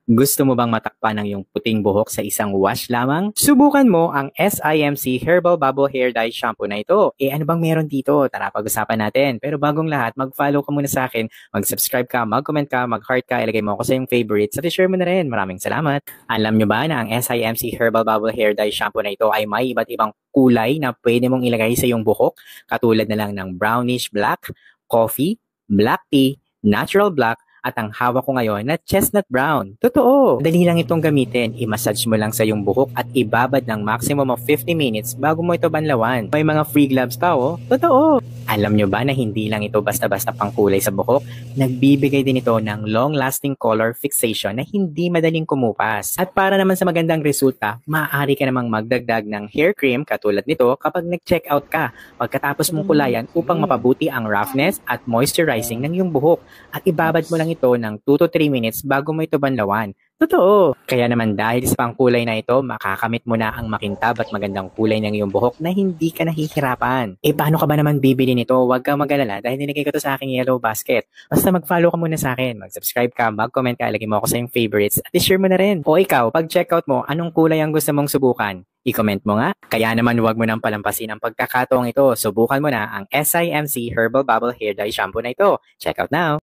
Gusto mo bang matakpan ang iyong puting buhok sa isang wash lamang? Subukan mo ang SIMC Herbal Bubble Hair Dye Shampoo na ito. Ano bang meron dito? Tara, pag-usapan natin. Pero bagong lahat, mag-follow ka muna sa akin, mag-subscribe ka, mag-comment ka, mag-heart ka, ilagay mo ako sa iyong favorites at i-share mo na rin. Maraming salamat. Alam nyo ba na ang SIMC Herbal Bubble Hair Dye Shampoo na ito ay may iba't ibang kulay na pwede mong ilagay sa iyong buhok, katulad na lang ng brownish black, coffee, black tea, natural black, at ang hawak ko ngayon na chestnut brown. Totoo! Dali lang itong gamitin. I-massage mo lang sa iyong buhok at ibabad ng maximum of 50 minutes bago mo ito banlawan. May mga free gloves pa oh. Totoo! Alam nyo ba na hindi lang ito basta-basta pangkulay sa buhok? Nagbibigay din ito ng long-lasting color fixation na hindi madaling kumupas. At para naman sa magandang resulta, maaari ka namang magdagdag ng hair cream katulad nito kapag nag-check out ka pagkatapos mong kulayan upang mapabuti ang roughness at moisturizing ng iyong buhok. At ibabad mo lang ito ng 2 to 3 minutes bago mo ito banlawan. Totoo! Kaya naman dahil sa pangkulay na ito, makakamit mo na ang makintab at magandang kulay ng iyong buhok na hindi ka nahihirapan. Paano ka ba naman bibili nito? Huwag kang mag-alala dahil nilagay ko to sa aking yellow basket. Basta mag-follow ka muna sa akin, mag-subscribe ka, mag-comment ka, ilagay mo ako sa iyong favorites at i-share mo na rin. O ikaw, pag checkout mo, anong kulay ang gusto mong subukan? I-comment mo nga. Kaya naman huwag mo nang palampasin ang pagkakataong ito. Subukan mo na ang SIMC Herbal Bubble Hair Dye Shampoo na ito. Check out now!